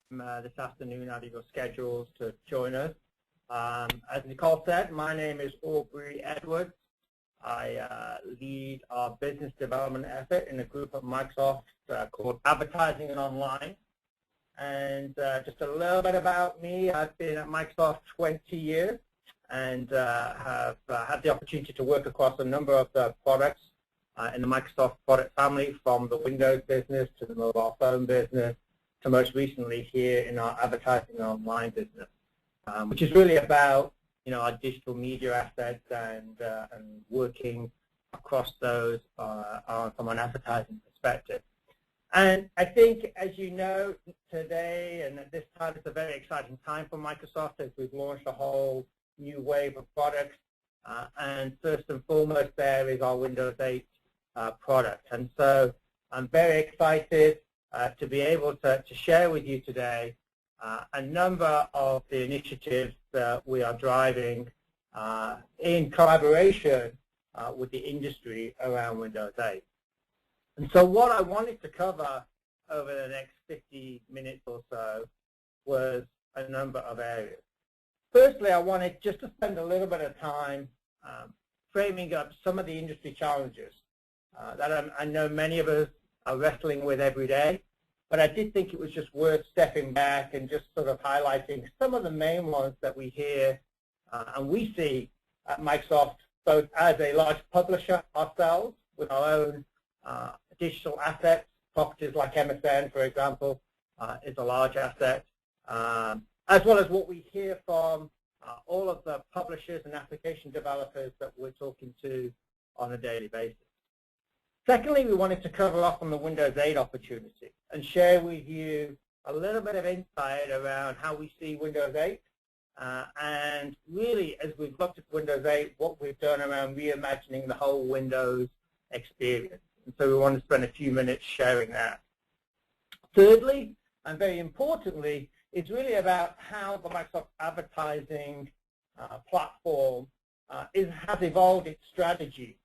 this afternoon out of your schedules to join us. As Nicole said, my name is Aubrey Edwards. I lead our business development effort in a group at Microsoft called Advertising and Online. And just a little bit about me, I've been at Microsoft 20 years and have had the opportunity to work across a number of the products in the Microsoft product family, from the Windows business to the mobile phone business to most recently here in our Advertising and Online business, which is really about our digital media assets and working across those from an advertising perspective. And I think, as you know, today and at this time, it's a very exciting time for Microsoft as we've launched a whole new wave of products. And first and foremost there is our Windows 8 product. And so I'm very excited to be able to share with you today a number of the initiatives that we are driving in collaboration with the industry around Windows 8. And so what I wanted to cover over the next 50 minutes or so was a number of areas. Firstly, I wanted just to spend a little bit of time framing up some of the industry challenges that I know many of us are wrestling with every day, but I did think it was just worth stepping back and just sort of highlighting some of the main ones that we hear and we see at Microsoft, both as a large publisher ourselves with our own digital assets. Properties like MSN, for example, is a large asset, as well as what we hear from all of the publishers and application developers that we're talking to on a daily basis. Secondly, we wanted to cover off on the Windows 8 opportunity and share with you a little bit of insight around how we see Windows 8 and really, as we've looked at Windows 8, what we've done around reimagining the whole Windows experience. And so we want to spend a few minutes sharing that. Thirdly, and very importantly, it's really about how the Microsoft advertising platform has evolved its strategy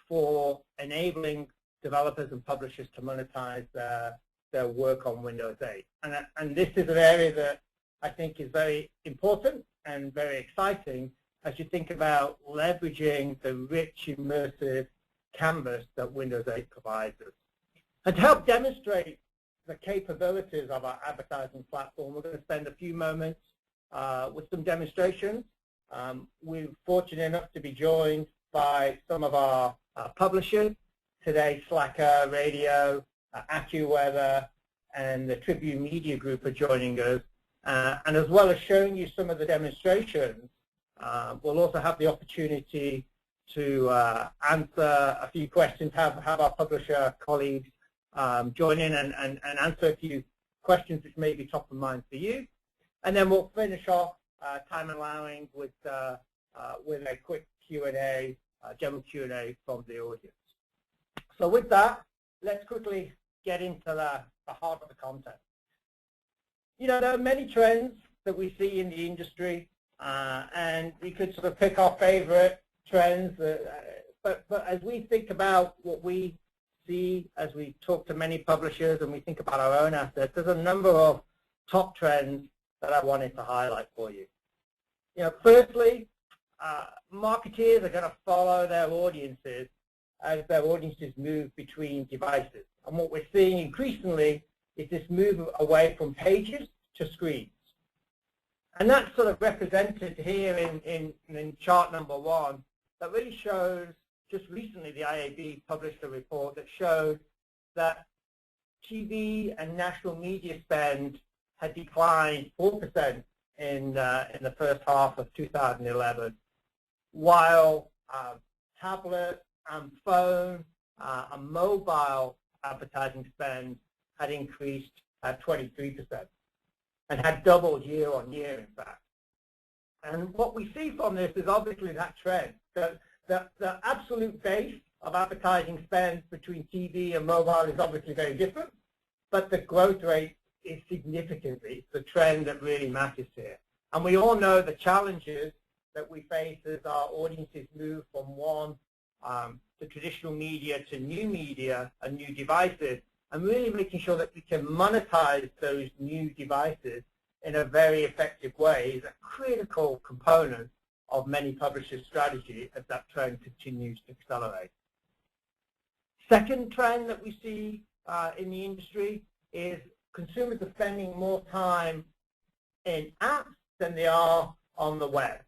for enabling developers and publishers to monetize their work on Windows 8. And this is an area that I think is very important and very exciting as you think about leveraging the rich, immersive canvas that Windows 8 provides us. And to help demonstrate the capabilities of our advertising platform, we're going to spend a few moments with some demonstrations. We're fortunate enough to be joined by some of our publishers today. Slacker Radio, Accuweather, and the Tribune Media Group are joining us. And as well as showing you some of the demonstrations, we'll also have the opportunity to answer a few questions, have our publisher colleagues join in and answer a few questions which may be top of mind for you. And then we'll finish off, time allowing, with a quick Q&A, general Q&A from the audience. So with that, let's quickly get into the heart of the content. There are many trends that we see in the industry, and we could sort of pick our favorite trends, but as we think about what we see as we talk to many publishers and we think about our own assets, there's a number of top trends that I wanted to highlight for you. Firstly, marketeers are going to follow their audiences as their audiences move between devices. And what we're seeing increasingly is this move away from pages to screens. And that's sort of represented here in chart number 1. That really shows, just recently the IAB published a report that showed that TV and national media spend had declined 4% in the first half of 2011, while tablet and phone and mobile advertising spend had increased at 23% and had doubled year on year, in fact. And what we see from this is obviously that trend. The absolute base of advertising spend between TV and mobile is obviously very different, but the growth rate is significantly the trend that really matters here. And we all know the challenges that we face as our audiences move from the traditional media to new media and new devices. and really making sure that we can monetize those new devices in a very effective way is a critical component of many publishers' strategy as that trend continues to accelerate. Second trend that we see in the industry is consumers are spending more time in apps than they are on the web.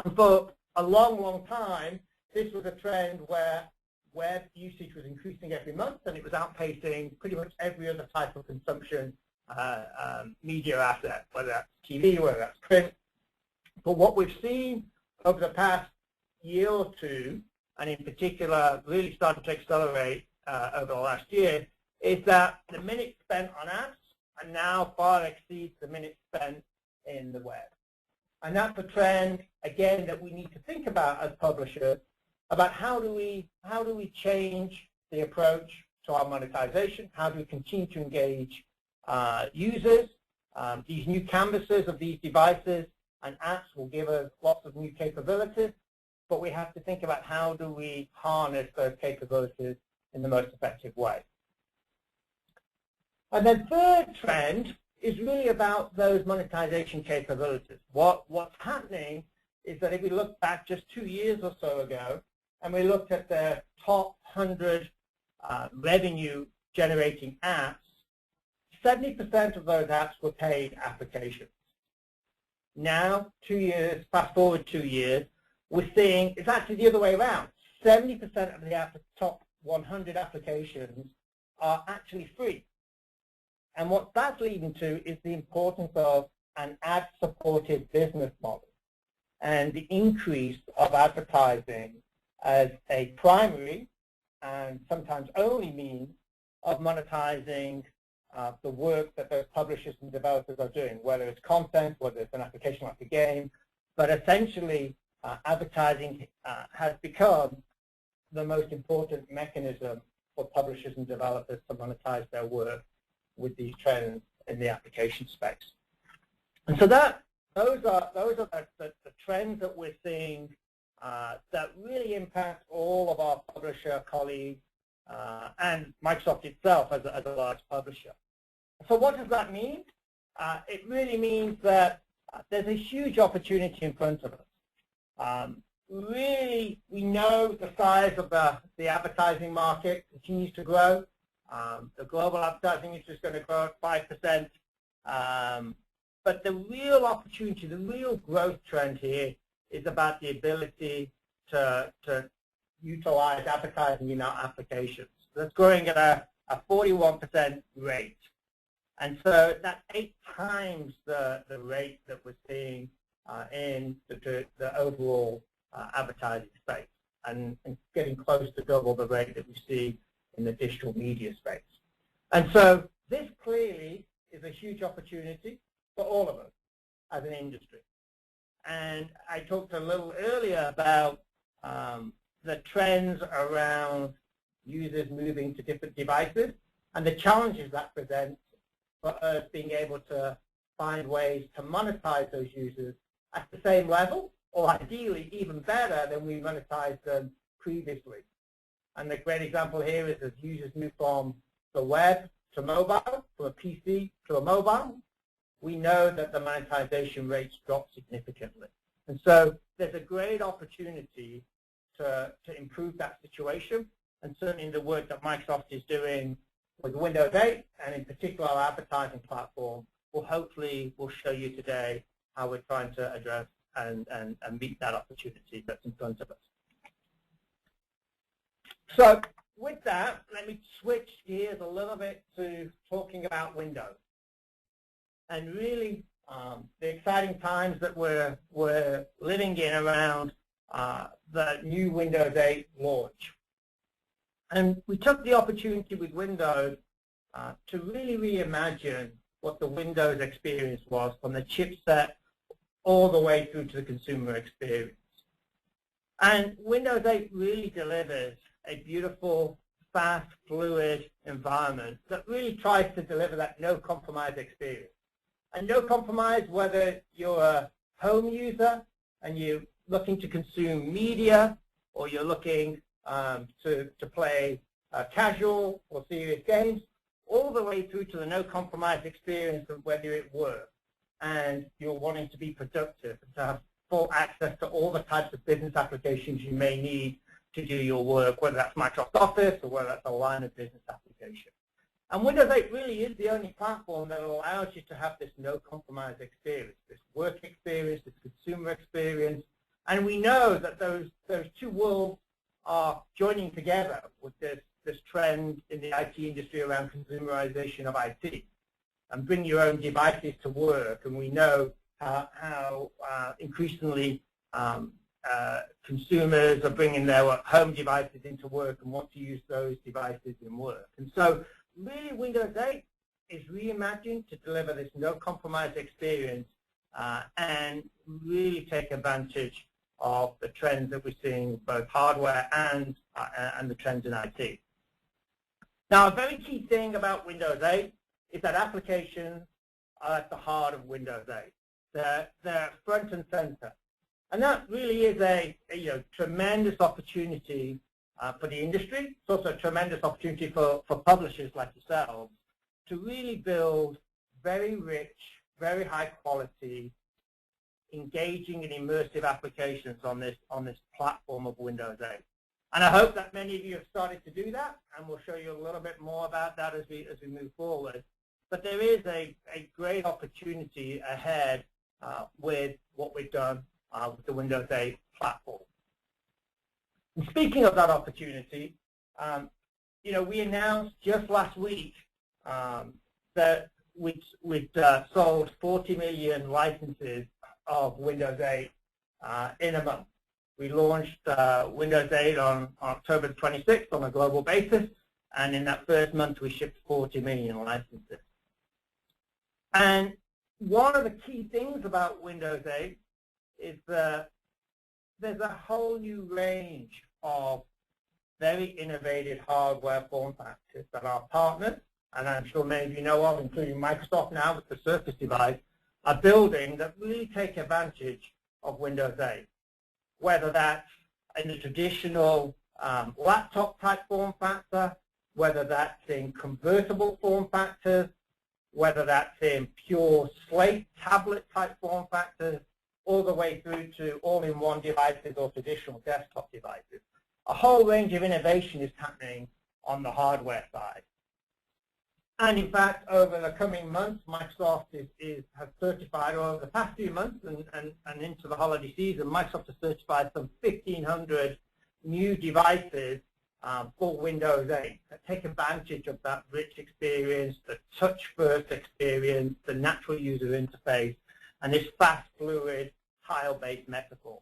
And for a long, long time, this was a trend where web usage was increasing every month, and it was outpacing pretty much every other type of consumption media asset, whether that's TV, whether that's print. But what we've seen over the past year or two, and in particular really started to accelerate over the last year, is that the minutes spent on apps and now far exceeds the minutes spent in the web. And that's a trend, again, that we need to think about as publishers, about how do we change the approach to our monetization, how do we continue to engage users. These new canvases of these devices and apps will give us lots of new capabilities, but we have to think about how do we harness those capabilities in the most effective way. And then third trend is really about those monetization capabilities. What's happening is that if we look back just 2 years or so ago, and we looked at the top 100 revenue-generating apps, 70% of those apps were paid applications. Now, 2 years, fast forward 2 years, we're seeing it's actually the other way around. 70% of the top 100 applications are actually free. And what that's leading to is the importance of an ad-supported business model and the increase of advertising as a primary and sometimes only means of monetizing the work that those publishers and developers are doing, whether it's content, whether it's an application like a game. But essentially, advertising has become the most important mechanism for publishers and developers to monetize their work with these trends in the application space. And so those are the trends that we're seeing that really impact all of our publisher colleagues and Microsoft itself as a large publisher. So what does that mean? It really means that there's a huge opportunity in front of us. Really, we know the size of the advertising market continues to grow. The global advertising industry is going to grow at 5%. But the real opportunity, the real growth trend here is about the ability to utilize advertising in our applications. That's growing at a 41% rate. And so that's 8 times the rate that we're seeing in the overall advertising space, and getting close to double the rate that we see in the digital media space. And so this clearly is a huge opportunity for all of us as an industry. And I talked a little earlier about the trends around users moving to different devices and the challenges that presents for us being able to find ways to monetize those users at the same level, or ideally even better than we monetized them previously. And the great example here is as users move from the web to mobile, from a PC to a mobile, we know that the monetization rates drop significantly. And so there's a great opportunity to improve that situation, and certainly the work that Microsoft is doing with Windows 8, and in particular our advertising platform, will show you today how we're trying to address and meet that opportunity that's in front of us. So with that, let me switch gears a little bit to talking about Windows. And really, the exciting times that we're living in around the new Windows 8 launch. And we took the opportunity with Windows to really reimagine what the Windows experience was from the chipset all the way through to the consumer experience. And Windows 8 really delivers a beautiful, fast, fluid environment that really tries to deliver that no-compromise experience. And no compromise whether you're a home user and you're looking to consume media, or you're looking to play casual or serious games, all the way through to the no compromise experience of whether it works and you're wanting to be productive and to have full access to all the types of business applications you may need to do your work, whether that's Microsoft Office or whether that's a line of business application. And Windows 8 really is the only platform that allows you to have this no compromise experience, this work experience, this consumer experience. And we know that those two worlds are joining together with this trend in the IT industry around consumerization of IT. And bring your own devices to work. And we know how increasingly consumers are bringing their home devices into work and want to use those devices in work. And so really Windows 8 is reimagined to deliver this no compromise experience and really take advantage of the trends that we're seeing, both hardware and the trends in IT. Now, a very key thing about Windows 8 is that applications are at the heart of Windows 8. They're front and center. And that really is a tremendous opportunity for the industry. It's also a tremendous opportunity for publishers like yourselves to really build very rich, very high quality, engaging and immersive applications on this platform of Windows 8. And I hope that many of you have started to do that, and we'll show you a little bit more about that as we move forward. But there is a great opportunity ahead with what we've done with the Windows 8 platform. And speaking of that opportunity, we announced just last week that we'd sold 40 million licenses of Windows 8 in a month. We launched Windows 8 on October 26th on a global basis, and in that first month we shipped 40 million licenses. And one of the key things about Windows 8 is that there's a whole new range of very innovative hardware form factors that our partners, and I'm sure many of you know of, including Microsoft now with the Surface device, are building that really take advantage of Windows 8. Whether that's in the traditional laptop type form factor, whether that's in convertible form factors, whether that's in pure slate tablet type form factors, all the way through to all-in-one devices or traditional desktop devices. A whole range of innovation is happening on the hardware side. And in fact, over the coming months, Microsoft has certified, or over the past few months and into the holiday season, Microsoft has certified some 1,500 new devices for Windows 8 that take advantage of that rich experience, the touch-first experience, the natural user interface, and this fast, fluid, tile-based metaphor.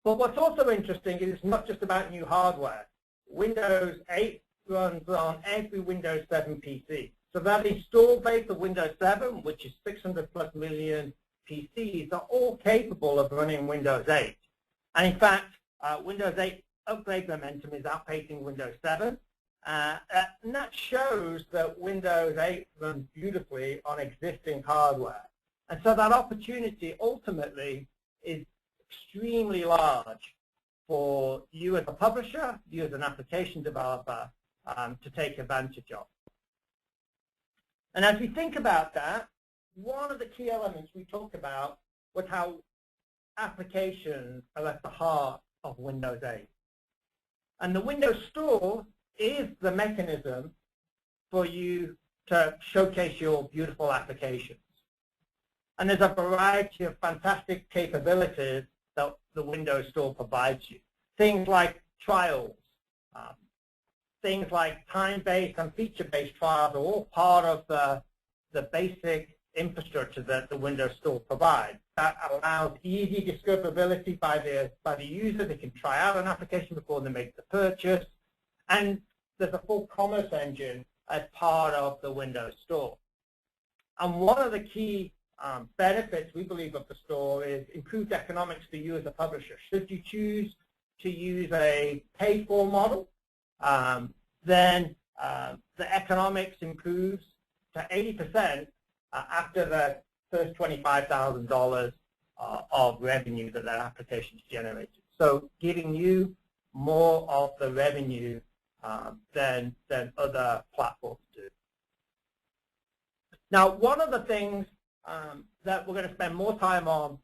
But what's also interesting is it's not just about new hardware. Windows 8 runs on every Windows 7 PC. So that install base of Windows 7, which is 600 plus million PCs, are all capable of running Windows 8. And in fact, Windows 8 upgrade momentum is outpacing Windows 7. And that shows that Windows 8 runs beautifully on existing hardware. And so that opportunity ultimately is extremely large for you as a publisher, you as an application developer, to take advantage of. And as we think about that, one of the key elements we talked about was how applications are at the heart of Windows 8. And the Windows Store is the mechanism for you to showcase your beautiful applications. And there's a variety of fantastic capabilities that the Windows Store provides you. Things like trials, things like time-based and feature-based trials are all part of the basic infrastructure that the Windows Store provides. That allows easy discoverability by the user. They can try out an application before they make the purchase. And there's a full commerce engine as part of the Windows Store. And one of the key benefits, we believe, of the store is improved economics for you as a publisher. Should you choose to use a paid-for model, then the economics improves to 80% after the first $25,000 of revenue that application is generated. So giving you more of the revenue than other platforms do. Now, one of the things that we're going to spend more time on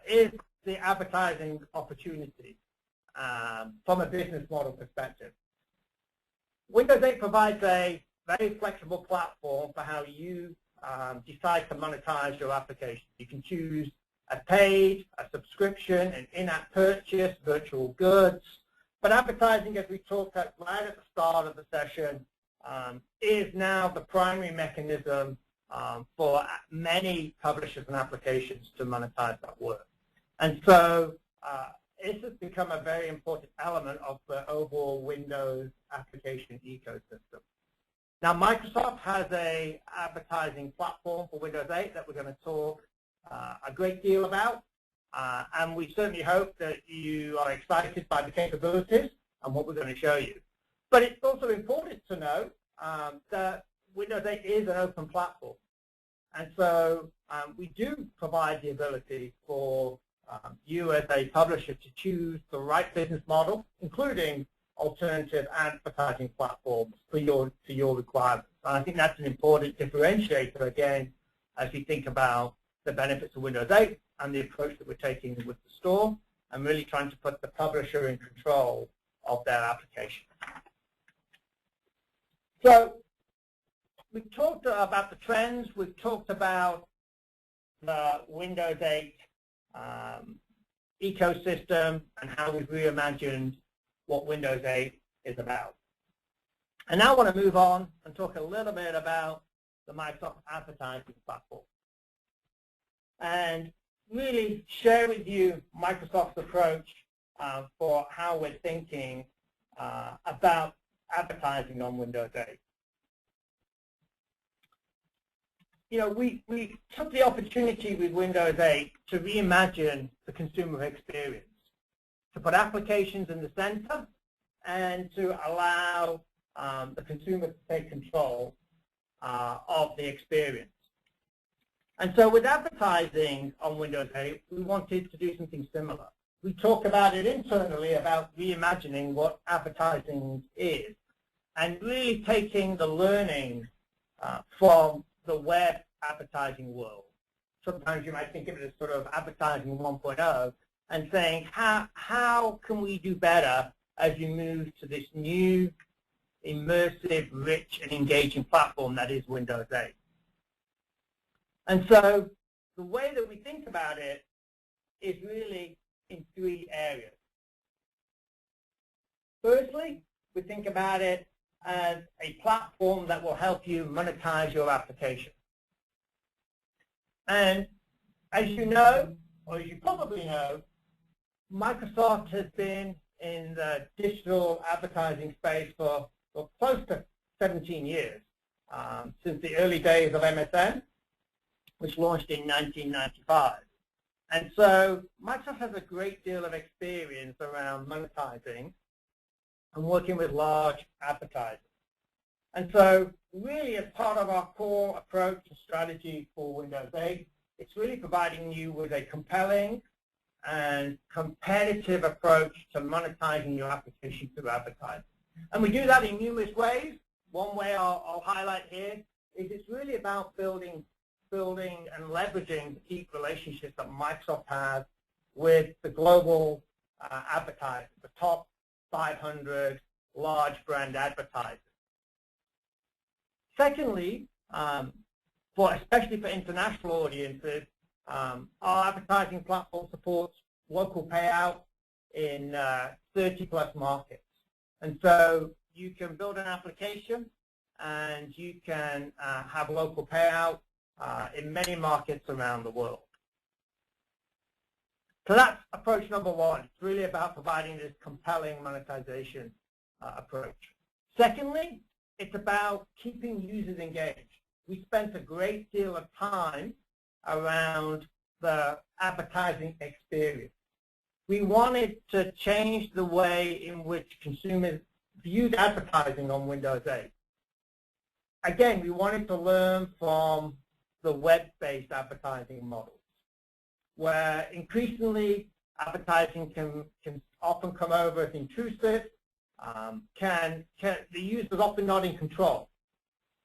is the advertising opportunity from a business model perspective. Windows 8 provides a very flexible platform for how you decide to monetize your application. You can choose a paid, a subscription, an in-app purchase, virtual goods. But advertising, as we talked at right at the start of the session, is now the primary mechanism for many publishers and applications to monetize that work. And so this has become a very important element of the overall Windows application ecosystem. Now, Microsoft has an advertising platform for Windows 8 that we're going to talk a great deal about. And we certainly hope that you are excited by the capabilities and what we're going to show you. But it's also important to know that Windows 8 is an open platform. And so we do provide the ability for you as a publisher to choose the right business model, including alternative advertising platforms for your requirements. And I think that's an important differentiator, again, as we think about the benefits of Windows 8 and the approach that we're taking with the store, and really trying to put the publisher in control of their application. So we've talked about the trends. We've talked about the Windows 8 ecosystem and how we've reimagined what Windows 8 is about. And now I want to move on and talk a little bit about the Microsoft advertising platform and really share with you Microsoft's approach for how we're thinking about advertising on Windows 8. You know, we took the opportunity with Windows 8 to reimagine the consumer experience, to put applications in the center and to allow the consumer to take control of the experience. And so with advertising on Windows 8, we wanted to do something similar. We talk about it internally about reimagining what advertising is and really taking the learning from the web advertising world. Sometimes you might think of it as sort of advertising 1.0 and saying, how can we do better as you move to this new, immersive, rich, and engaging platform that is Windows 8. And so the way that we think about it is really in three areas. Firstly, we think about it as a platform that will help you monetize your application. And as you know, or as you probably know, Microsoft has been in the digital advertising space for close to 17 years, since the early days of MSN, which launched in 1995. And so Microsoft has a great deal of experience around monetizing and working with large advertisers. And so really, as part of our core approach and strategy for Windows 8, it's really providing you with a compelling and competitive approach to monetizing your application through advertising. And we do that in numerous ways. One way I'll highlight here is it's really about building and leveraging the deep relationships that Microsoft has with the global advertisers, the top 500 large brand advertisers. Secondly, especially for international audiences, our advertising platform supports local payout in 30-plus markets. And so you can build an application and you can have local payout in many markets around the world. So that's approach number one. It's really about providing this compelling monetization approach. Secondly, it's about keeping users engaged. We spent a great deal of time around the advertising experience. We wanted to change the way in which consumers viewed advertising on Windows 8. Again, we wanted to learn from the web-based advertising models, where increasingly advertising can often come over as intrusive the user's often not in control.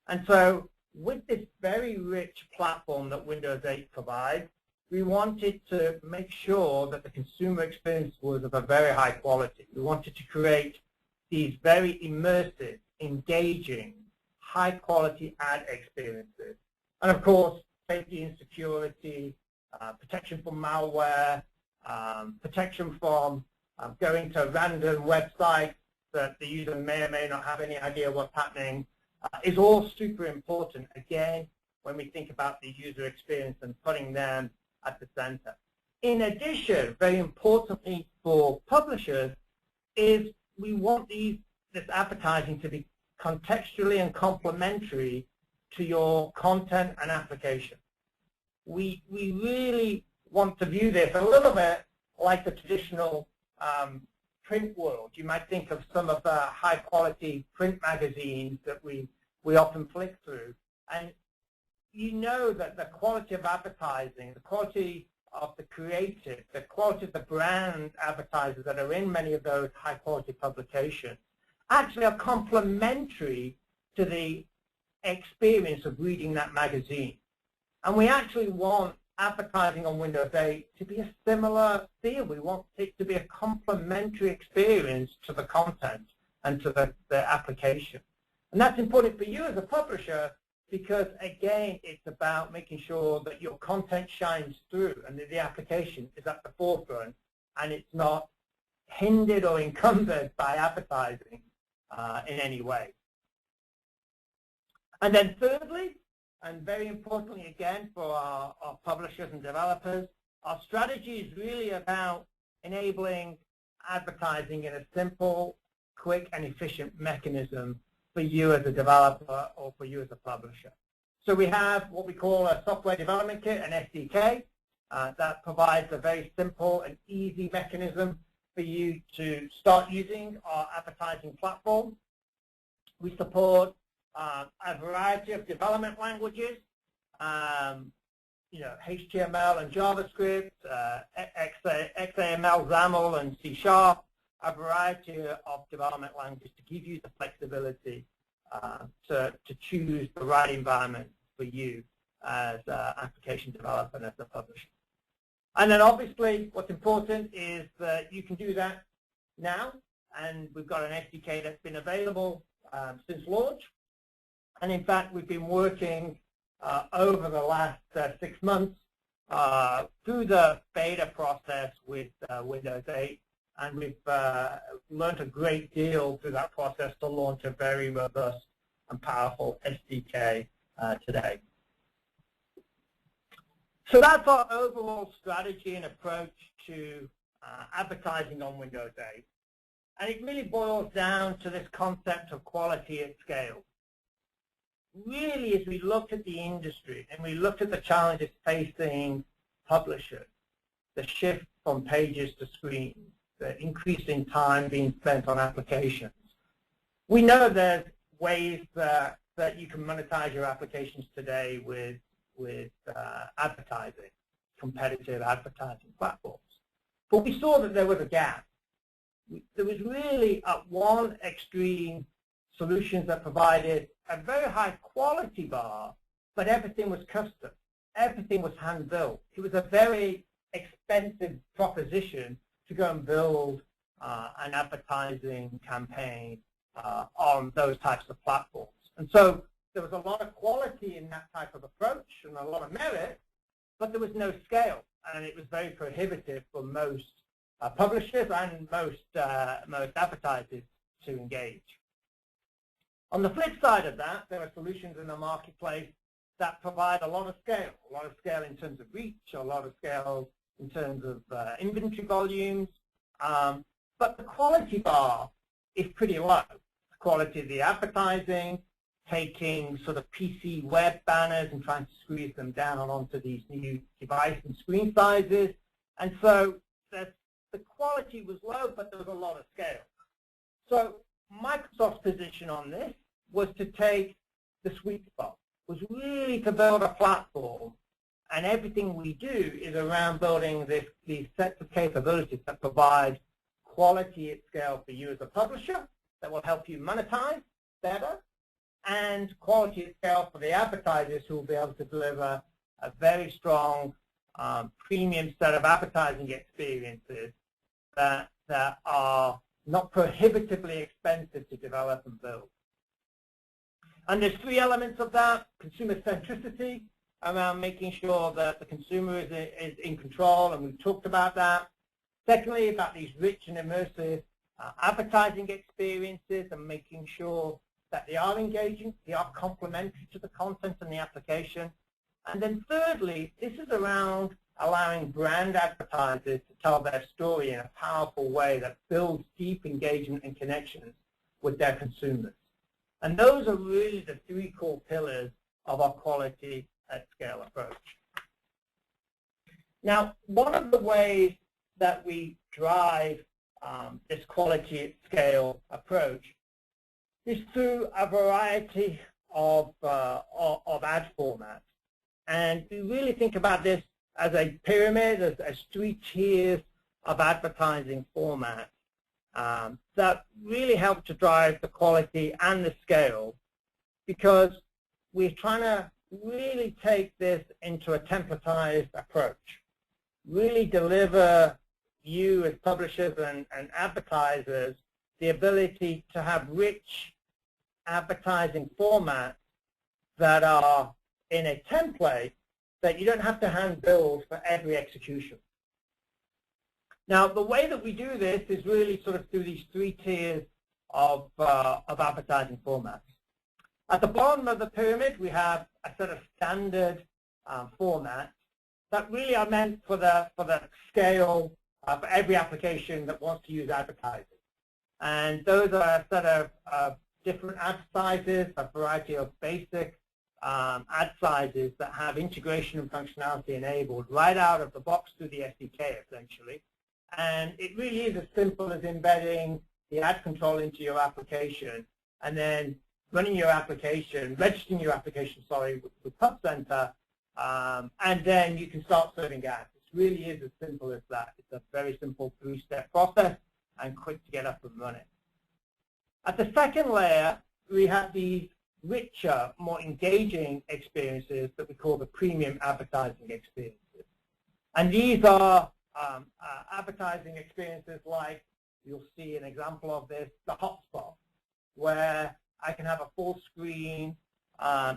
And so with this very rich platform that Windows 8 provides, we wanted to make sure that the consumer experience was of a very high quality. We wanted to create these very immersive, engaging, high-quality ad experiences. And of course, safety and security, protection from malware, protection from going to random websites that the user may or may not have any idea what's happening, is all super important, again, when we think about the user experience and putting them at the center. In addition, very importantly for publishers, is we want this advertising to be contextually and complementary to your content and application. We really want to view this a little bit like the traditional print world. You might think of some of the high-quality print magazines that we often flick through. And you know that the quality of advertising, the quality of the creative, the quality of the brand advertisers that are in many of those high-quality publications actually are complementary to the experience of reading that magazine. And we actually want advertising on Windows 8 to be a similar feel. We want it to be a complementary experience to the content and to the application. And that's important for you as a publisher because, again, it's about making sure that your content shines through and that the application is at the forefront and it's not hindered or encumbered by advertising in any way. And then thirdly, and very importantly again for our publishers and developers, our strategy is really about enabling advertising in a simple, quick, and efficient mechanism for you as a developer or for you as a publisher. So we have what we call a software development kit, an SDK, that provides a very simple and easy mechanism for you to start using our advertising platform. We support a variety of development languages, HTML and JavaScript, XAML, XAML, and C#, a variety of development languages to give you the flexibility to choose the right environment for you as an application developer and as a publisher. And then obviously what's important is that you can do that now, and we've got an SDK that's been available since launch. And in fact, we've been working over the last 6 months through the beta process with Windows 8, and we've learned a great deal through that process to launch a very robust and powerful SDK today. So that's our overall strategy and approach to advertising on Windows 8. And it really boils down to this concept of quality at scale. Really, as we looked at the industry and we looked at the challenges facing publishers, the shift from pages to screens, the increase in time being spent on applications, we know there's ways that you can monetize your applications today with advertising, competitive advertising platforms. But we saw that there was a gap. There was really, at one extreme, solutions that provided a very high quality bar, but everything was custom. Everything was hand-built. It was a very expensive proposition to go and build an advertising campaign on those types of platforms. And so there was a lot of quality in that type of approach and a lot of merit, but there was no scale, and it was very prohibitive for most publishers and most advertisers to engage. On the flip side of that, there are solutions in the marketplace that provide a lot of scale in terms of reach, a lot of scale in terms of inventory volumes, but the quality bar is pretty low. The quality of the advertising, taking sort of PC web banners and trying to squeeze them down onto these new device and screen sizes, and so the quality was low, but there was a lot of scale. So Microsoft's position on this was to take the sweet spot, was really to build a platform, and everything we do is around building these sets of capabilities that provide quality at scale for you as a publisher that will help you monetize better, and quality at scale for the advertisers who will be able to deliver a very strong premium set of advertising experiences that are not prohibitively expensive to develop and build. And there's three elements of that: consumer centricity, around making sure that the consumer is in control, and we've talked about that. Secondly, about these rich and immersive advertising experiences and making sure that they are engaging, they are complementary to the content and the application. And then thirdly, this is around allowing brand advertisers to tell their story in a powerful way that builds deep engagement and connections with their consumers. And those are really the three core pillars of our quality at scale approach. Now, one of the ways that we drive this quality at scale approach is through a variety of ad formats. And we really think about this as a pyramid, as three tiers of advertising formats that really help to drive the quality and the scale, because we're trying to really take this into a templatized approach, really deliver you as publishers and advertisers the ability to have rich advertising formats that are in a template that you don't have to hand build for every execution. Now, the way that we do this is really sort of through these three tiers of advertising formats. At the bottom of the pyramid, we have a set of standard formats that really are meant for the scale for every application that wants to use advertising. And those are a set of different ad sizes, a variety of basic ad sizes that have integration and functionality enabled right out of the box through the SDK, essentially. And it really is as simple as embedding the ad control into your application and then running your application, registering your application, with PubCenter, and then you can start serving ads. It really is as simple as that. It's a very simple three-step process and quick to get up and running. At the second layer, we have these richer, more engaging experiences that we call the premium advertising experiences. And these are advertising experiences like, you'll see an example of this, the hotspot, where I can have a full screen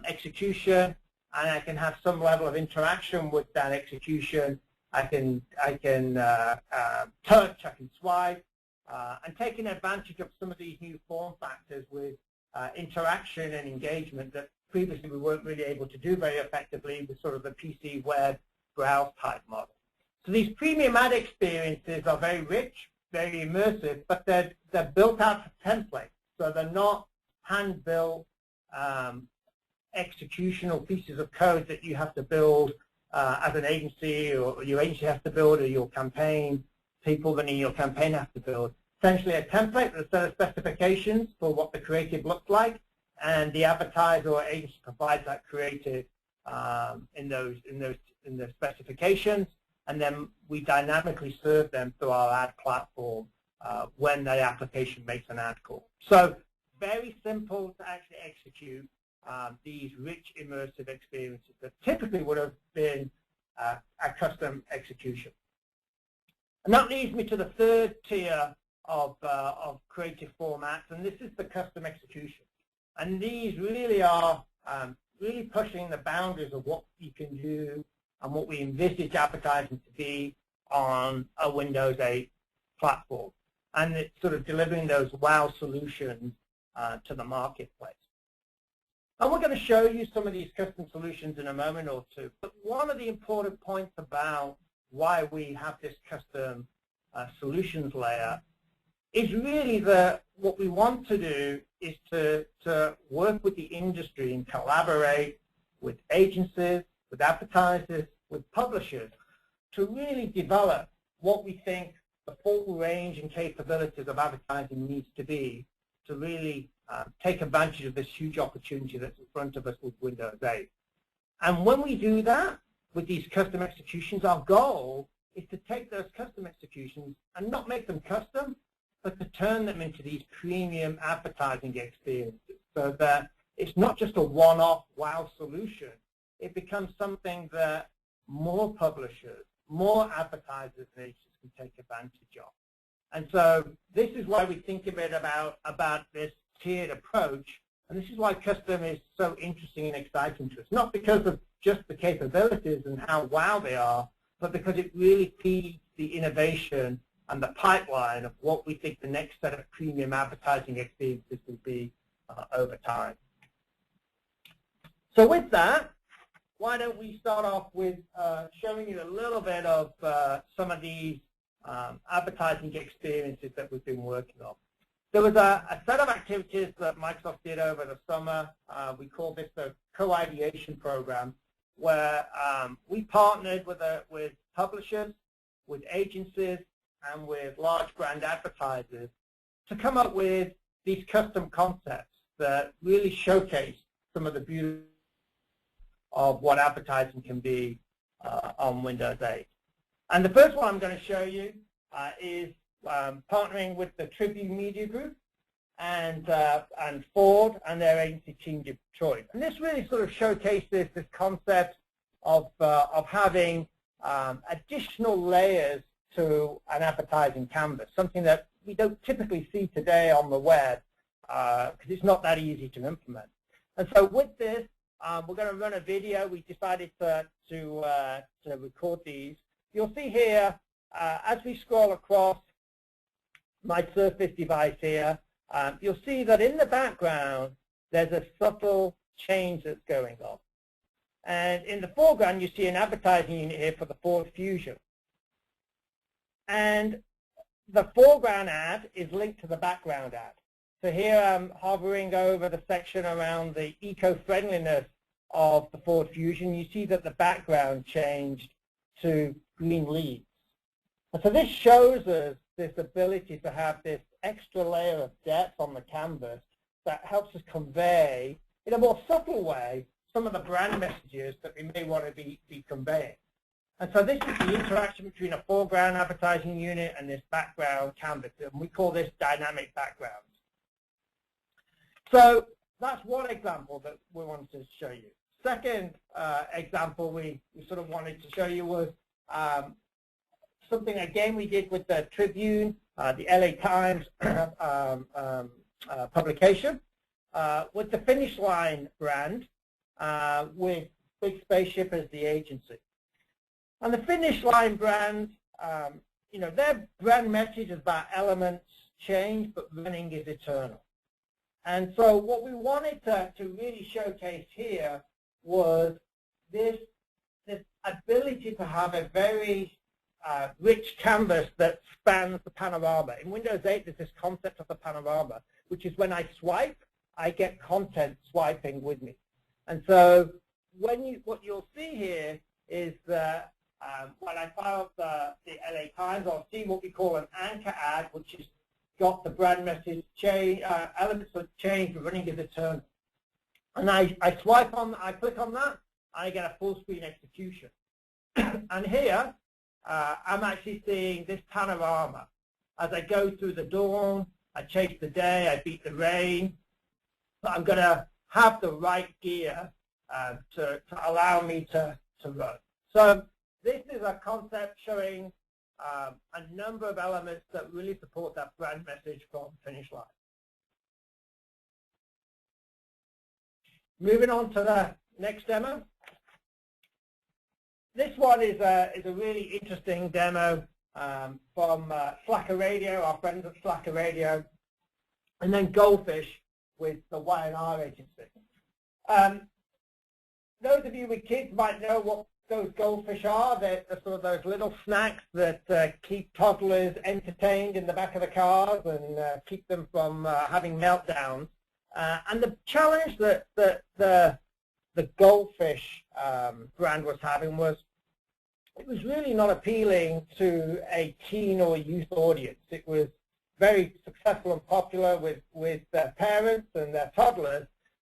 execution, and I can have some level of interaction with that execution. I can touch, I can swipe, and taking advantage of some of these new form factors with interaction and engagement that previously we weren't really able to do very effectively with sort of the PC web browse type model. So these premium ad experiences are very rich, very immersive, but they're built out of templates. So they're not hand-built executional pieces of code that you have to build as an agency, or your agency has to build, or your campaign people in your campaign have to build. Essentially a template with a set of specifications for what the creative looks like, and the advertiser or agency provides that creative in those specifications, and then we dynamically serve them through our ad platform when the application makes an ad call. So very simple to actually execute these rich immersive experiences that typically would have been a custom execution. And that leads me to the third tier of creative formats, and this is the custom execution. And these really are really pushing the boundaries of what you can do and what we envisage advertising to be on a Windows 8 platform. And it's sort of delivering those wow solutions to the marketplace. And we're going to show you some of these custom solutions in a moment or two. But one of the important points about why we have this custom solutions layer is really that what we want to do is to work with the industry and collaborate with agencies, with advertisers, with publishers to really develop what we think the full range and capabilities of advertising needs to be to really take advantage of this huge opportunity that's in front of us with Windows 8. And when we do that with these custom executions, our goal is to take those custom executions and not make them custom, but to turn them into these premium advertising experiences so that it's not just a one-off wow solution. It becomes something that more publishers, more advertisers and agents can take advantage of. And so this is why we think of it about this tiered approach, and this is why custom is so interesting and exciting to us, not because of just the capabilities and how wow they are, but because it really feeds the innovation and the pipeline of what we think the next set of premium advertising experiences will be over time. So with that, why don't we start off with showing you a little bit of some of these advertising experiences that we've been working on. There was a set of activities that Microsoft did over the summer. We call this the co-ideation program, where we partnered with publishers, with agencies, and with large brand advertisers to come up with these custom concepts that really showcase some of the beauty of what advertising can be on Windows 8. And the first one I'm going to show you is partnering with the Tribune Media Group and Ford and their agency Team Detroit. And this really sort of showcases this concept of having additional layers to an advertising canvas, something that we don't typically see today on the web because it's not that easy to implement. And so with this, we're going to run a video. We decided to record these. You'll see here, as we scroll across my Surface device here, you'll see that in the background, there's a subtle change that's going on. And in the foreground, you see an advertising unit here for the Ford Fusion. And the foreground ad is linked to the background ad. So here I'm hovering over the section around the eco-friendliness of the Ford Fusion. You see that the background changed to green leaves. And so this shows us this ability to have this extra layer of depth on the canvas that helps us convey, in a more subtle way, some of the brand messages that we may want to be conveying. And so this is the interaction between a foreground advertising unit and this background canvas, and we call this dynamic background. So that's one example that we wanted to show you. Second example we sort of wanted to show you was something, again, we did with the Tribune, the LA Times publication, with the Finish Line brand, with Big Spaceship as the agency. And the Finish Line brand, you know, their brand message is about elements change, but running is eternal. And so what we wanted to really showcase here was this ability to have a very rich canvas that spans the panorama. In Windows 8, there's this concept of the panorama, which is when I swipe, I get content swiping with me. And so what you'll see here is that when I fire up the LA Times, I'll see what we call an anchor ad, which is got the brand message change, elements of change, running is eternal. And I swipe on, I click on that, I get a full screen execution. And here, I'm actually seeing this panorama. As I go through the dawn, I chase the day, I beat the rain. But I'm going to have the right gear to allow me to run. So this is a concept showing a number of elements that really support that brand message from Finish Line. Moving on to the next demo. This one is a really interesting demo from Slacker Radio, our friends at Slacker Radio, and then Goldfish with the Y&R agency. Those of you with kids might know what those Goldfish are. They're sort of those little snacks that keep toddlers entertained in the back of the cars and keep them from having meltdowns. And the challenge that the Goldfish brand was having was it was really not appealing to a teen or youth audience. It was very successful and popular with their parents and their toddlers,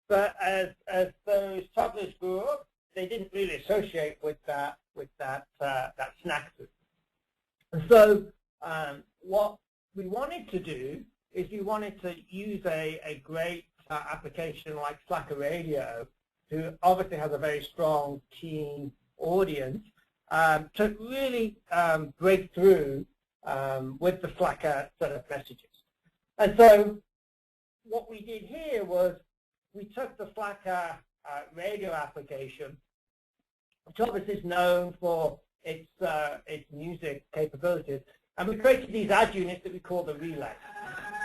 but as those toddlers grew up, they didn't really associate with that snack food. And so what we wanted to do is we wanted to use a great application like Slacker Radio, who obviously has a very strong teen audience, to really break through with the Slacker set of messages. And so what we did here was we took the Slacker radio application, which obviously is known for its music capabilities, and we created these ad units that we call the relays.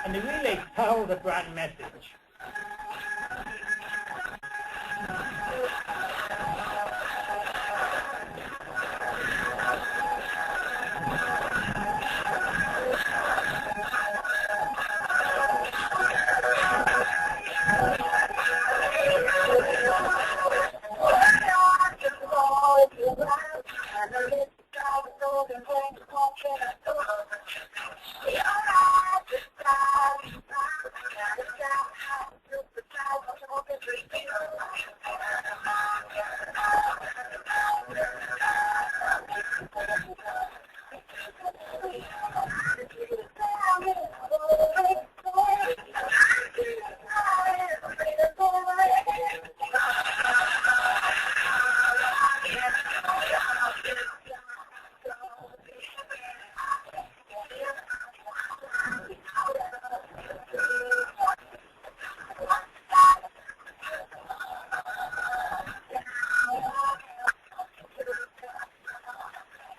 And the relays tell the brand message.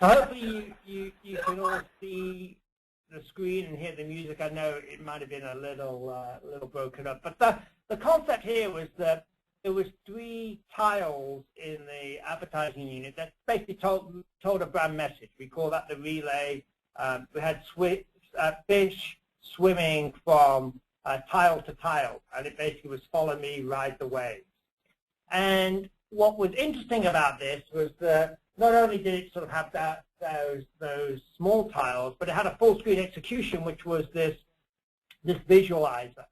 Hopefully you can all see the screen and hear the music. I know it might have been a little broken up, but the concept here was that there was 3 tiles in the advertising unit that basically told a brand message. We call that the relay. We had fish swimming from tile to tile, and it basically was follow me, ride the wave. And what was interesting about this was that not only did it sort of have those small tiles, but it had a full screen execution, which was this visualizer.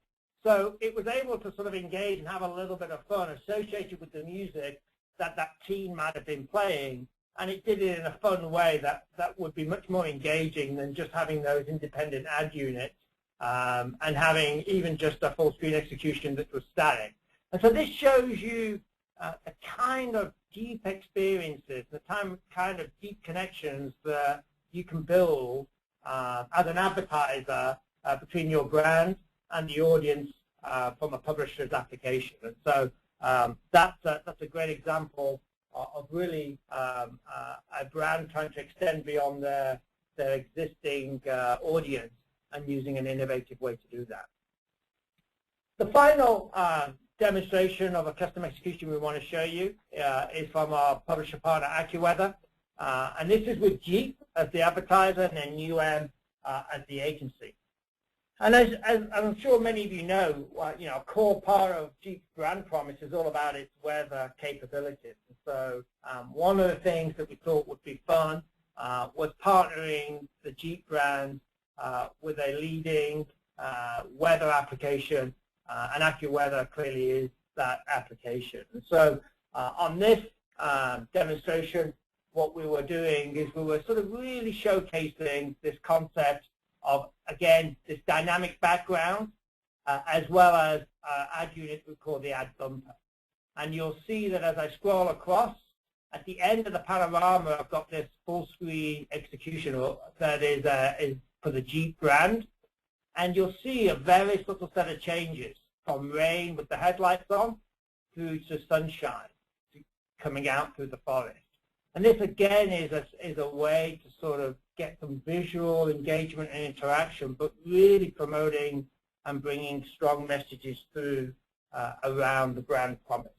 So it was able to sort of engage and have a little bit of fun associated with the music that teen might have been playing, and it did it in a fun way that would be much more engaging than just having those independent ad units and having even just a full screen execution that was static. And so this shows you a kind of deep experiences, the kind of deep connections that you can build as an advertiser between your brand and the audience from a publisher's application. And so that's a great example of really a brand trying to extend beyond their existing audience and using an innovative way to do that. The final demonstration of a custom execution we want to show you is from our publisher partner Accuweather, and this is with Jeep as the advertiser and then as the agency. And as I'm sure many of you know, a core part of Jeep's brand promise is all about its weather capabilities. And so one of the things that we thought would be fun was partnering the Jeep brand with a leading weather application. And Accuweather clearly is that application. And so on this demonstration, what we were doing is we were sort of really showcasing this concept of, again, this dynamic background, as well as ad unit we call the ad bumper. And you'll see that as I scroll across, at the end of the panorama, I've got this full screen execution that is for the Jeep brand. And you'll see a very subtle set of changes from rain with the headlights on through to sunshine coming out through the forest. And this, again, is a way to sort of get some visual engagement and interaction, but really promoting and bringing strong messages through around the brand promise.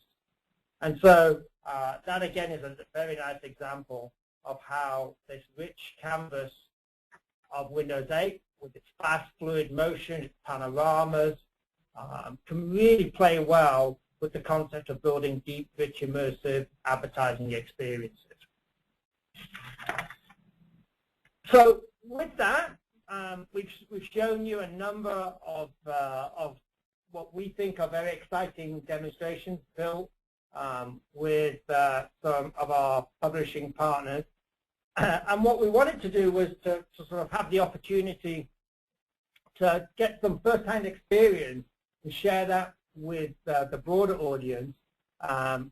And so that, again, is a very nice example of how this rich canvas of Windows 8 with its fast, fluid motion, its panoramas, can really play well with the concept of building deep, rich, immersive advertising experiences. So with that, we've shown you a number of what we think are very exciting demonstrations built with some of our publishing partners. And what we wanted to do was to sort of have the opportunity to get some first-hand experience and share that with the broader audience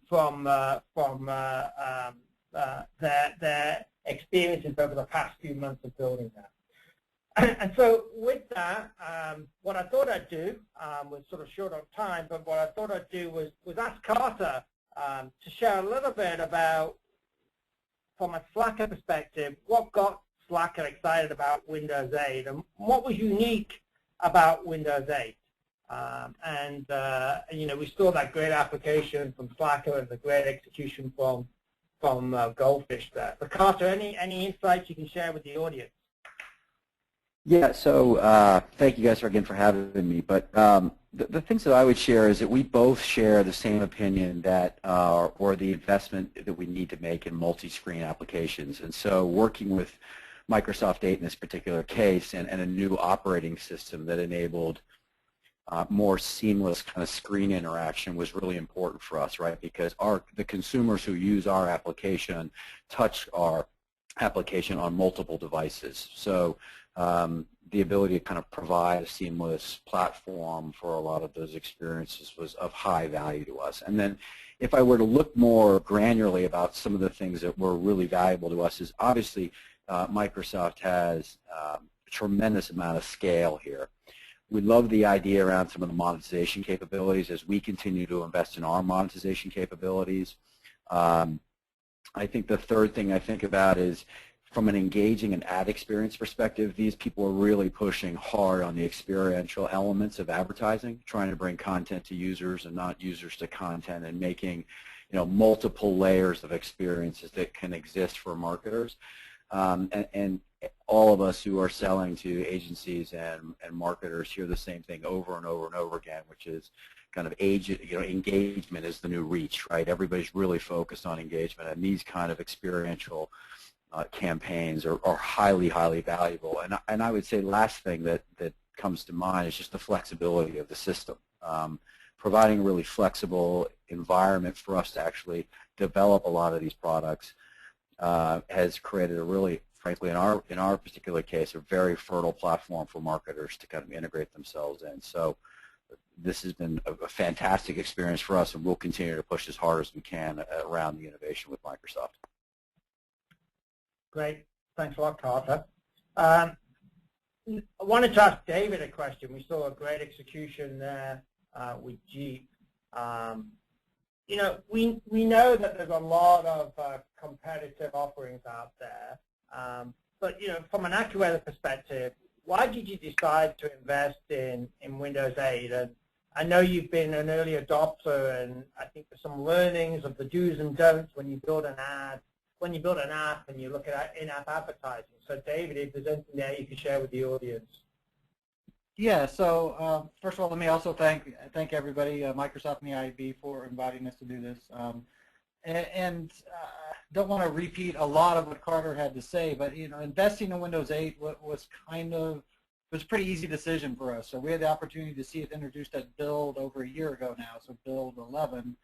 from their experiences over the past few months of building that. And so with that, what I thought I'd do was sort of short on time, but what I thought I'd do was ask Carter to share a little bit about, from a Slacker perspective, what got Slacker excited about Windows 8 and what was unique about Windows 8. You know, we saw that great application from Slacker and the great execution from Goldfish there. But Carter, any insights you can share with the audience? Yeah, so thank you guys again for having me. But the things that I would share is that we both share the same opinion that, or the investment that we need to make in multi-screen applications. And so working with Microsoft 8 in this particular case and a new operating system that enabled more seamless kind of screen interaction was really important for us, right? Because the consumers who use our application touch our application on multiple devices. So the ability to kind of provide a seamless platform for a lot of those experiences was of high value to us. And then if I were to look more granularly about some of the things that were really valuable to us is obviously Microsoft has a tremendous amount of scale here. We love the idea around some of the monetization capabilities as we continue to invest in our monetization capabilities. I think the third thing I think about is from an engaging and ad experience perspective, these people are really pushing hard on the experiential elements of advertising, trying to bring content to users and not users to content, and making, you know, multiple layers of experiences that can exist for marketers. And all of us who are selling to agencies and marketers hear the same thing over and over and over again, which is kind of engagement is the new reach, right? Everybody's really focused on engagement, and these kind of experiential campaigns are highly, highly valuable. And I would say last thing that comes to mind is just the flexibility of the system. Providing a really flexible environment for us to actually develop a lot of these products has created a really, frankly, in our particular case, a very fertile platform for marketers to kind of integrate themselves in. So this has been a fantastic experience for us, and we'll continue to push as hard as we can around the innovation with Microsoft. Great. Thanks a lot, Carter. I wanted to ask David a question. We saw a great execution there with Jeep. You know, we know that there's a lot of competitive offerings out there, but you know, from an Accuweather perspective, why did you decide to invest in Windows 8? And I know you've been an early adopter, and I think there's some learnings of the do's and don'ts when you build an ad, when you build an app and you look at in-app advertising. So David, if there's anything there you can share with the audience. Yeah, so first of all, let me also thank everybody, Microsoft and the IAB, for inviting us to do this. Don't want to repeat a lot of what Carter had to say, but you know, investing in Windows 8 was a pretty easy decision for us. So we had the opportunity to see it introduced at Build over a year ago now, so Build 11.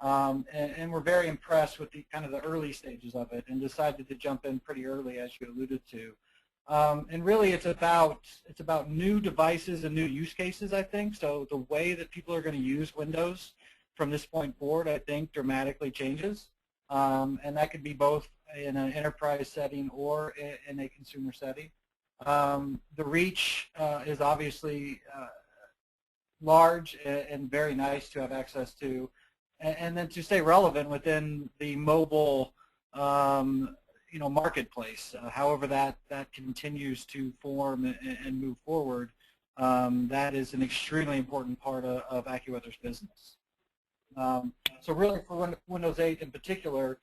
And we're very impressed with the kind of the early stages of it, and decided to jump in pretty early, as you alluded to. And really, it's about new devices and new use cases, I think. So the way that people are going to use Windows from this point forward, I think, dramatically changes, and that could be both in an enterprise setting or in a consumer setting. The reach is obviously large and very nice to have access to. And then to stay relevant within the mobile, you know, marketplace. However that continues to form and move forward, that is an extremely important part of Accuweather's business. So really, for Windows 8 in particular,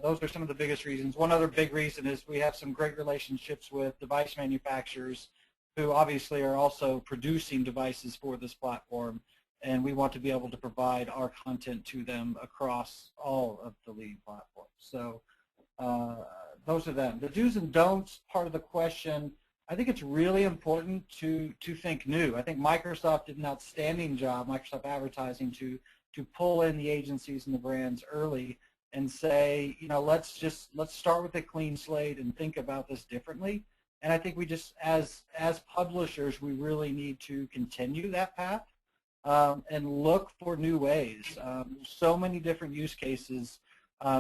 those are some of the biggest reasons. One other big reason is we have some great relationships with device manufacturers, who obviously are also producing devices for this platform. And we want to be able to provide our content to them across all of the leading platforms. So those are them. The do's and don'ts part of the question, I think it's really important to think new. I think Microsoft did an outstanding job, Microsoft Advertising, to pull in the agencies and the brands early and say, you know, let's start with a clean slate and think about this differently. And I think we just, as publishers, we really need to continue that path and look for new ways. So many different use cases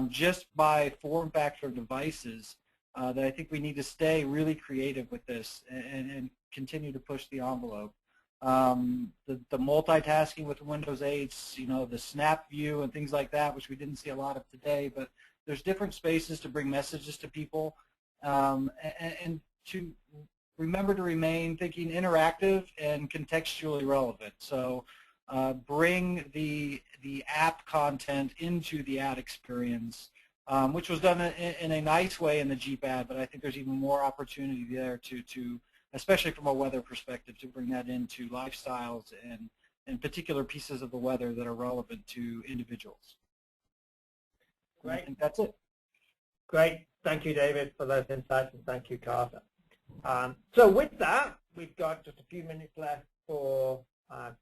just by form factor of devices that I think we need to stay really creative with this and continue to push the envelope. The multitasking with Windows 8, the snap view and things like that, which we didn't see a lot of today, but there's different spaces to bring messages to people and to remember to remain thinking interactive and contextually relevant. So bring the app content into the ad experience, which was done in a nice way in the Jeep ad, but I think there's even more opportunity there to especially from a weather perspective, to bring that into lifestyles and particular pieces of the weather that are relevant to individuals. Great. I think that's it. Great. Thank you, David, for those insights, and thank you, Carter. So with that, we've got just a few minutes left for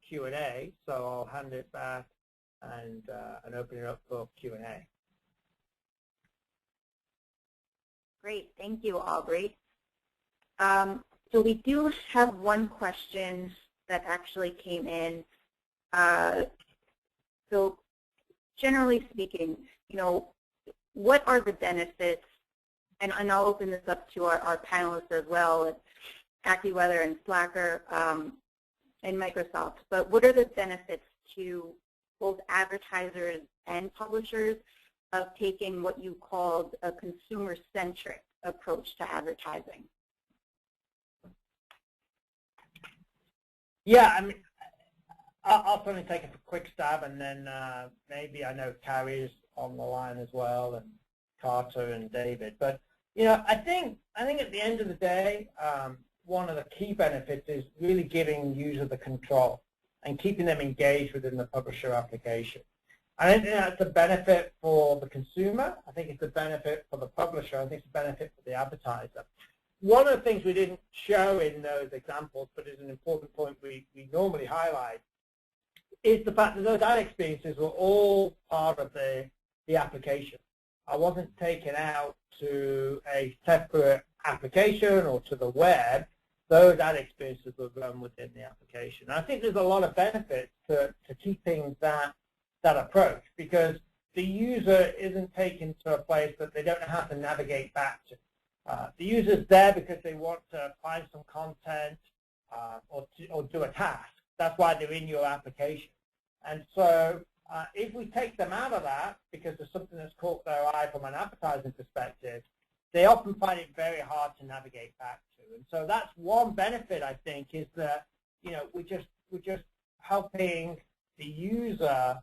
Q&A, so I'll hand it back and open it up for Q&A. Great. Thank you, Aubrey. So we do have one question that actually came in. So generally speaking, what are the benefits, and I'll open this up to our panelists as well, Accuweather and Slacker and Microsoft, but what are the benefits to both advertisers and publishers of taking what you called a consumer-centric approach to advertising? Yeah, I mean, I'll certainly take a quick stab, and then maybe I know Carrie's on the line as well, and Carter and David. But I think at the end of the day, one of the key benefits is really giving users the control and keeping them engaged within the publisher application. I think that's a benefit for the consumer. I think it's a benefit for the publisher. I think it's a benefit for the advertiser. One of the things we didn't show in those examples, but is an important point we normally highlight, is the fact that those ad experiences were all part of the application. I wasn't taken out to a separate application or to the web. Those ad experiences were run within the application. And I think there's a lot of benefits to keeping that approach, because the user isn't taken to a place that they don't know how to navigate back to. The user's there because they want to find some content or do a task. That's why they're in your application. And so if we take them out of that because there's something that's caught their eye from an advertising perspective, they often find it very hard to navigate back to. And so that's one benefit, I think, is that we're just helping the user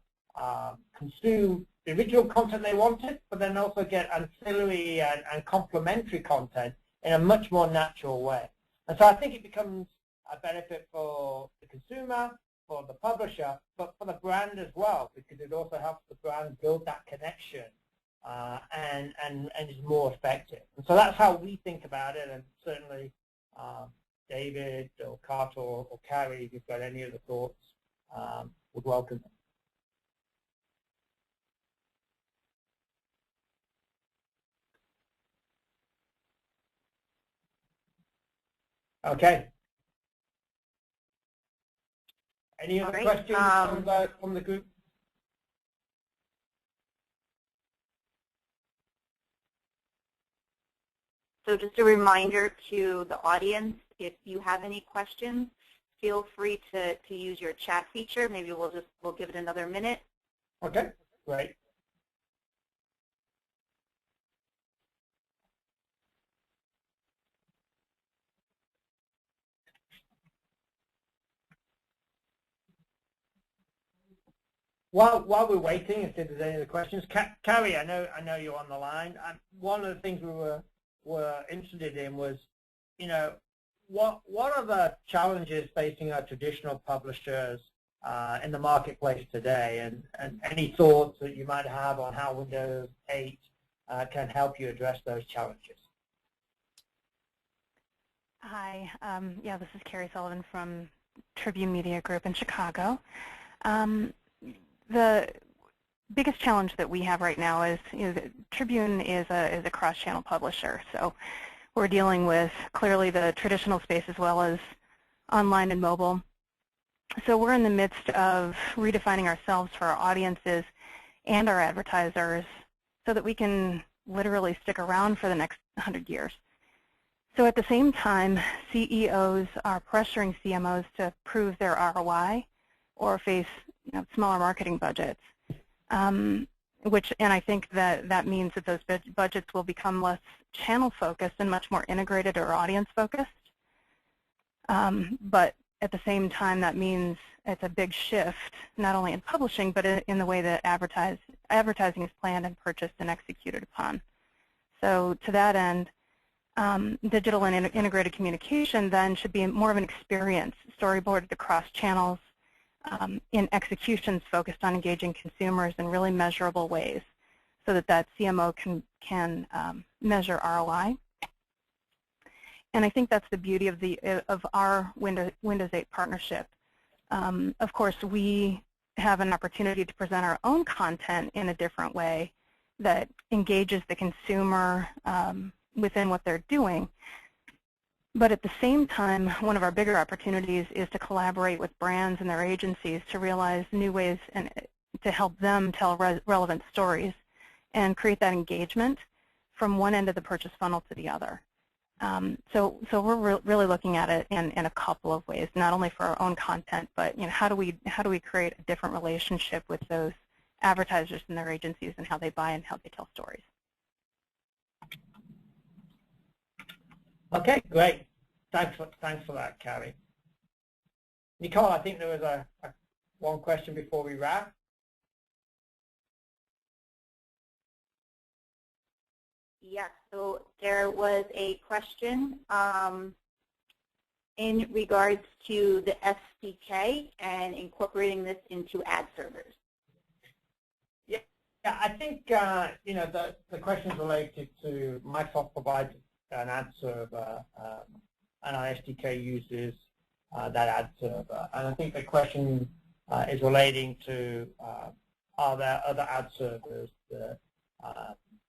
consume the original content they wanted, but then also get ancillary and complementary content in a much more natural way. And so I think it becomes a benefit for the consumer, for the publisher, but for the brand as well, because it also helps the brand build that connection and is more effective. And so that's how we think about it, and certainly David or Carter or Carrie, if you've got any other thoughts, would welcome them. Okay. Any other questions from the group? So just a reminder to the audience, if you have any questions, feel free to use your chat feature. Maybe we'll give it another minute. Okay, great. While we're waiting, if there's any other questions, Carrie, I know you're on the line. One of the things we were interested in was, what are the challenges facing our traditional publishers in the marketplace today, and any thoughts that you might have on how Windows 8 can help you address those challenges? Hi, yeah, this is Carrie Sullivan from Tribune Media Group in Chicago. The biggest challenge that we have right now is, Tribune is a cross-channel publisher, so we're dealing with clearly the traditional space as well as online and mobile. So we're in the midst of redefining ourselves for our audiences and our advertisers so that we can literally stick around for the next 100 years. So at the same time, CEOs are pressuring CMOs to prove their ROI or face smaller marketing budgets, and I think that means that those budgets will become less channel-focused and much more integrated or audience-focused. But at the same time, that means it's a big shift, not only in publishing, but in the way that advertising is planned and purchased and executed upon. So to that end, digital and integrated communication then should be more of an experience, storyboarded across channels, in executions focused on engaging consumers in really measurable ways so that CMO can measure ROI. And I think that's the beauty of our Windows 8 partnership. Of course, we have an opportunity to present our own content in a different way that engages the consumer within what they're doing. But at the same time, one of our bigger opportunities is to collaborate with brands and their agencies to realize new ways and to help them tell relevant stories and create that engagement from one end of the purchase funnel to the other. So we're really looking at it in a couple of ways, not only for our own content, but how do we create a different relationship with those advertisers and their agencies and how they buy and how they tell stories. Okay, great. Thanks for that, Carrie. Nicole, I think there was one question before we wrap. Yes, so there was a question in regards to the SDK and incorporating this into ad servers. Yeah, I think the question is related to Microsoft provides an ad server, and our SDK uses that ad server. And I think the question is relating to are there other ad servers that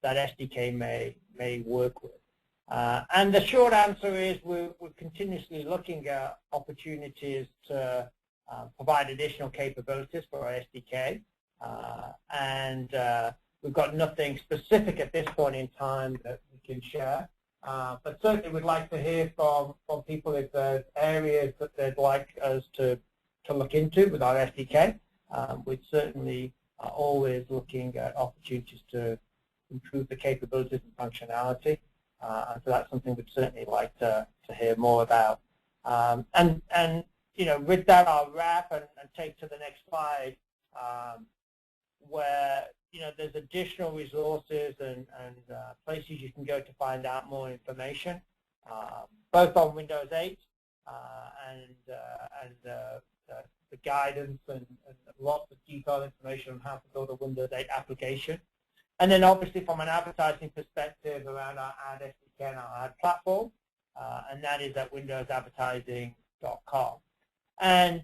SDK may work with. And the short answer is we're continuously looking at opportunities to provide additional capabilities for our SDK. And we've got nothing specific at this point in time that we can share. But certainly we'd like to hear from people if there's areas that they'd like us to look into with our SDK. We're certainly always looking at opportunities to improve the capabilities and functionality. And so that's something we'd certainly like to hear more about. And with that, I'll wrap and take to the next slide, where there's additional resources and places you can go to find out more information, both on Windows 8 and the guidance and lots of detailed information on how to build a Windows 8 application. And then obviously from an advertising perspective around our ad SDK and our ad platform, and that is at windowsadvertising.com. And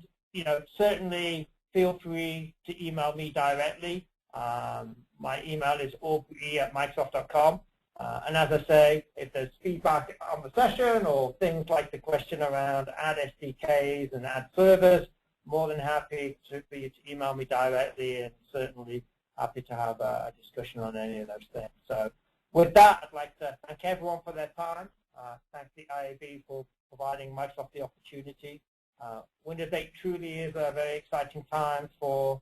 certainly feel free to email me directly. My email is aubrey@microsoft.com. And as I say, if there's feedback on the session or things like the question around ad SDKs and ad servers, more than happy for you to email me directly, and certainly happy to have a discussion on any of those things. So with that, I'd like to thank everyone for their time. Thank the IAB for providing Microsoft the opportunity. Windows 8 truly is a very exciting time for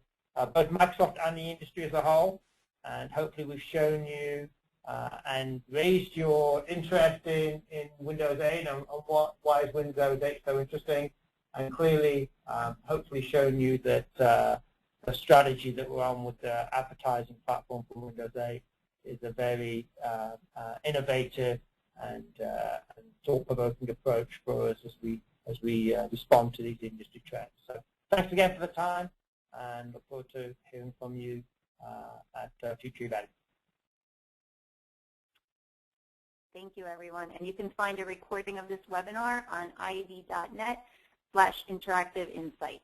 both Microsoft and the industry as a whole. And hopefully we've shown you and raised your interest in Windows 8 and why is Windows 8 so interesting. And clearly, hopefully shown you that the strategy that we're on with the advertising platform for Windows 8 is a very innovative and thought-provoking approach for us as we respond to these industry trends. So thanks again for the time, and look forward to hearing from you at future events. Thank you, everyone. And you can find a recording of this webinar on iab.net/interactive insights.